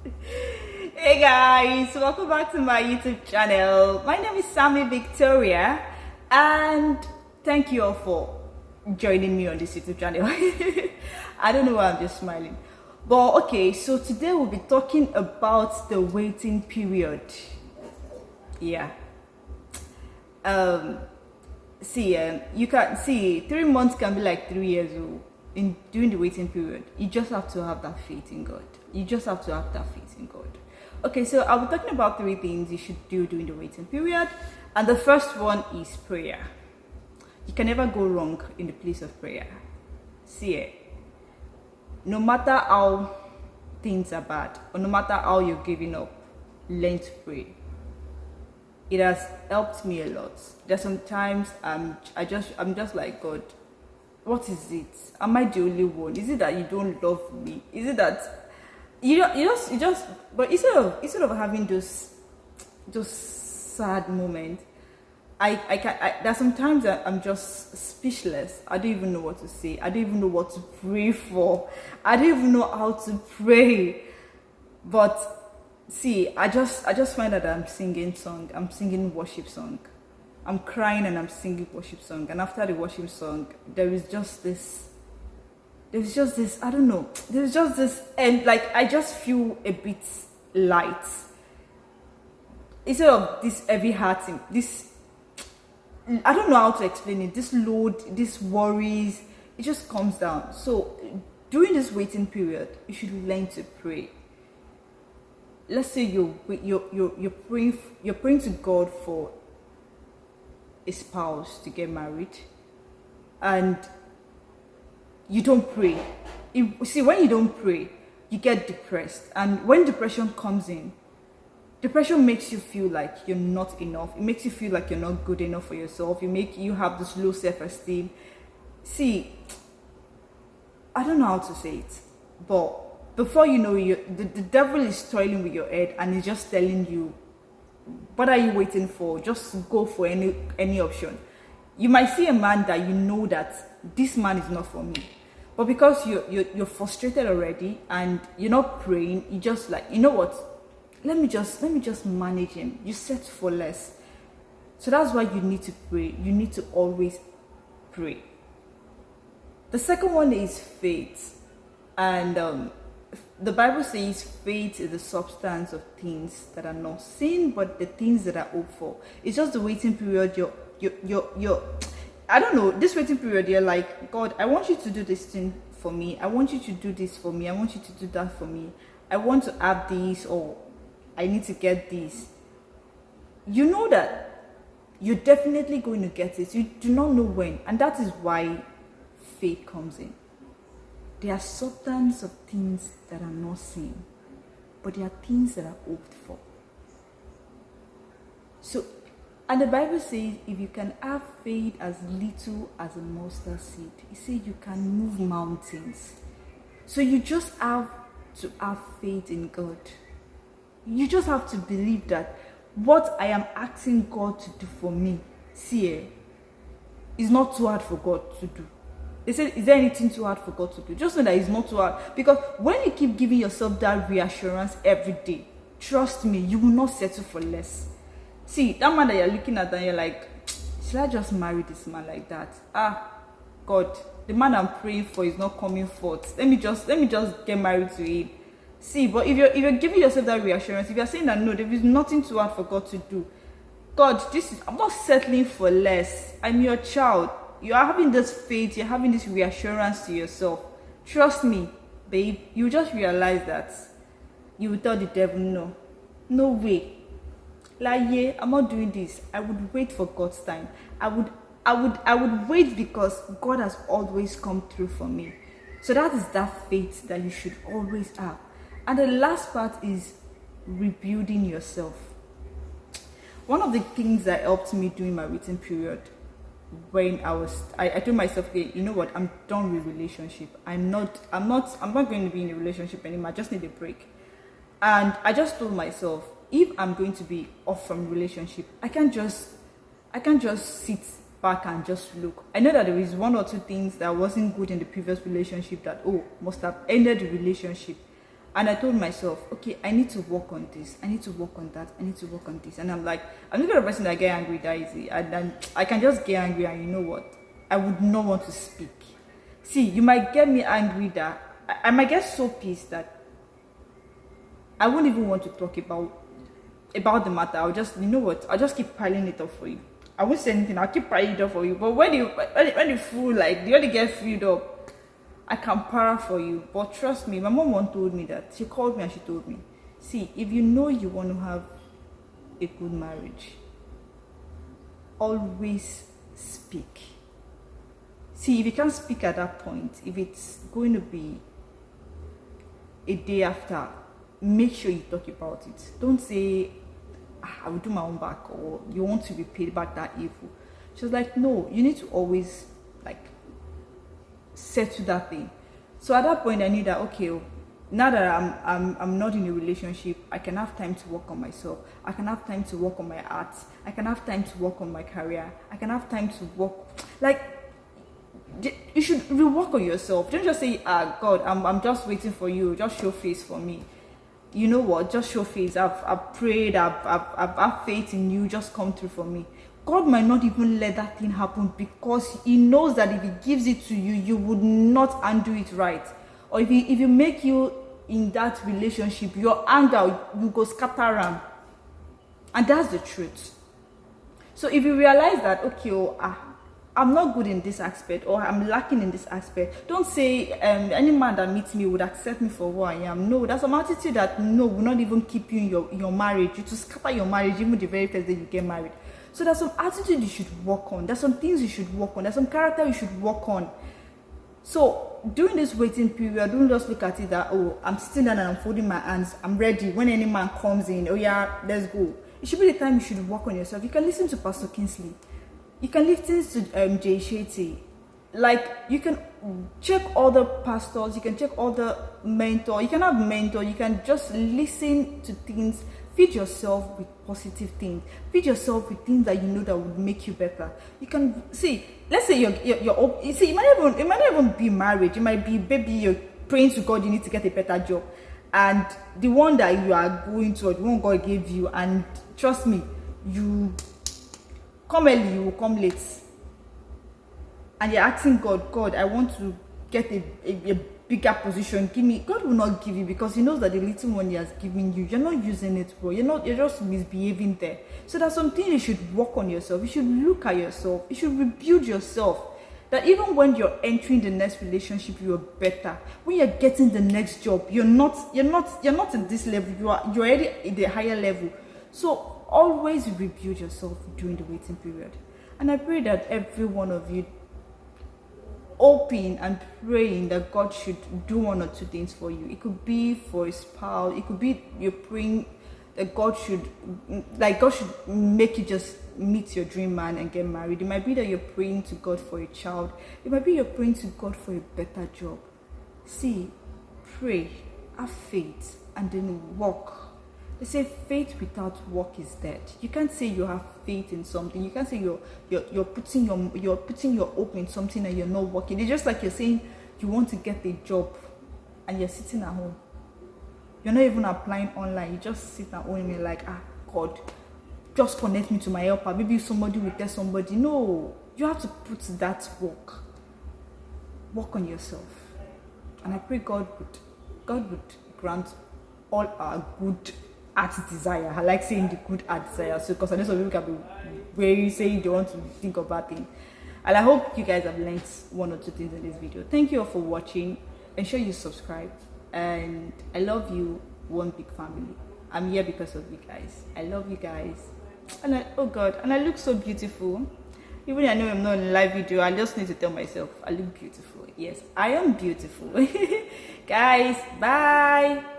Hey guys, welcome back to my YouTube channel. My name is Sammy Victoria, and thank you all for joining me on this YouTube channel. I don't know why I'm just smiling, but okay. So today we'll be talking about the waiting period. Yeah. Um. You can see 3 months can be like 3 years old in during the waiting period. You just have to have that faith in God. You just have to have that faith in God. Okay, so I'll be talking about 3 things you should do during the waiting period, and the first one is prayer. You can never go wrong in the place of prayer. No matter how things are bad, or no matter how you're giving up, learn to pray. It has helped me a lot. There's sometimes I'm just like, God, what is it? Am I the only one? Is it that you don't love me? Is it that you just but instead of having those sad moments, there's sometimes that I'm just speechless. I don't even know what to say. I don't even know what to pray for. I don't even know how to pray. But I just find that I'm singing worship song. I'm crying and I'm singing worship song. And after the worship song, there's just this, I don't know, there's just this, and like, I just feel a bit light. Instead of this heavy heart, I don't know how to explain it, this load, these worries, it just comes down. So during this waiting period, you should learn to pray. Let's say you're praying to God for a spouse to get married, and you don't pray. When you don't pray, you get depressed, and when depression comes in, depression makes you feel like you're not enough. It makes you feel like you're not good enough for yourself. You have this low self-esteem. I don't know how to say it, but before you know, the devil is toiling with your head, and he's just telling you, what are you waiting for? Just go for any option. You might see a man that you know that this man is not for me, but because you're frustrated already and you're not praying, you just like, you know what? Let me just manage him. You settle for less. So that's why you need to pray. You need to always pray. The second one is faith, and the Bible says faith is the substance of things that are not seen, but the things that are hoped for. It's just the waiting period. You're I don't know, this waiting period, you're like, God, I want you to do this thing for me. I want you to do this for me. I want you to do that for me. I want to have this, or I need to get this. You know that you're definitely going to get it. You do not know when. And that is why faith comes in. There are substance of things that are not seen, but there are things that are hoped for. So, and the Bible says, if you can have faith as little as a mustard seed, it says you can move mountains. So you just have to have faith in God. You just have to believe that what I am asking God to do for me, is not too hard for God to do. They said, is there anything too hard for God to do? Just know that it's not too hard. Because when you keep giving yourself that reassurance every day, trust me, you will not settle for less. That man that you're looking at and you're like, should I just marry this man like that? God, the man I'm praying for is not coming forth. Let me just get married to him. But if you're giving yourself that reassurance, if you're saying that no, there is nothing too hard for God to do. God, I'm not settling for less. I'm your child. You are having this faith, you're having this reassurance to yourself. Trust me, babe, you just realize that you will tell the devil, no way. Like, yeah, I'm not doing this. I would wait for God's time. I would wait because God has always come through for me. So that is that faith that you should always have. And the last part is rebuilding yourself. One of the things that helped me during my waiting period, when I told myself, okay, you know what, I'm done with relationship. I'm not going to be in a relationship anymore. I just need a break. And I just told myself, if I'm going to be off from relationship, I can't just sit back and just look. I know that there is one or two things that wasn't good in the previous relationship that must have ended the relationship. And I told myself, okay, I need to work on this. I need to work on that. I need to work on this. And I'm like, I'm not the kind of person that get angry that easy. And then I can just get angry, and you know what? I would not want to speak. See, you might get me angry that I might get so pissed that I won't even want to talk about the matter. I'll just, you know what? I'll just keep piling it up for you. I won't say anything. I'll keep piling it up for you. But when you feel like you only get filled up, I can para for you. But trust me, my mom once told me that. She called me and she told me, see, if you know you want to have a good marriage, always speak. See, if you can't speak at that point, if it's going to be a day after, make sure you talk about it. Don't say, I will do my own back, or you want to be paid back that evil. She was like, no, you need to always like settle that thing. So at that point I knew that, okay, now that I'm not in a relationship, I can have time to work on myself. I can have time to work on my art. I can have time to work on my career. I can have time to work. Like, you should rework on yourself. Don't just say, God, I'm just waiting for you. Just show face for me. You know what? Just show face. I've prayed. I've faith in you. Just come through for me. God might not even let that thing happen because He knows that if He gives it to you, you would not undo it right. Or if He make you in that relationship, your anger will go scatter around. And that's the truth. So if you realize that, okay, I'm not good in this aspect, or I'm lacking in this aspect, don't say any man that meets me would accept me for who I am. No, that's some attitude that will not even keep you in your marriage. You to scatter your marriage even the very first day you get married. So there's some attitude you should work on. There's some things you should work on. There's some character you should work on. So during this waiting period, don't just look at it that, oh, I'm sitting down and I'm folding my hands. I'm ready. When any man comes in, oh yeah, let's go. It should be the time you should work on yourself. You can listen to Pastor Kingsley. You can listen to Jay Shetty. Like, you can check other pastors. You can check other mentors. You can have mentor. You can just listen to things. Feed yourself with positive things. Feed yourself with things that you know that would make you better. You can see. Let's say you're you see. It might not even be marriage. It might be baby. You're praying to God. You need to get a better job, and the one that you are going to, or the one God gave you, and trust me, you come early, you will come late. And you're asking God, I want to get a bigger position. Give me. God will not give you because He knows that the little one He has given you, you're not using it well. You're just misbehaving there. So there's something you should work on yourself. You should look at yourself. You should rebuild yourself. That even when you're entering the next relationship, you're better. When you're getting the next job, you're not at this level. You're already at the higher level. So always rebuild yourself during the waiting period. And I pray that every one of you hoping and praying that God should do one or two things for you. It could be for a spouse. It could be you're praying that God should make you just meet your dream man and get married. It might be that you're praying to God for a child. It might be you're praying to God for a better job. See, pray, have faith, and then walk. They say faith without work is dead. You can't say you have faith in something. You can't say you're putting your hope in something and you're not working. It's just like you're saying you want to get a job and you're sitting at home. You're not even applying online. You just sit at home and you're like, God, just connect me to my helper. Maybe somebody will tell somebody. No, you have to put that work on yourself. And I pray God would grant all our good art desire. I like saying the good art desire, so because I know some people can be very saying they want to think of bad things. And I hope you guys have learned one or two things in this video. Thank you all for watching. Ensure you subscribe. And I love you, one big family. I'm here because of you guys. I love you guys. And oh God, and I look so beautiful. Even I know I'm not in a live video, I just need to tell myself I look beautiful. Yes, I am beautiful. Guys, bye.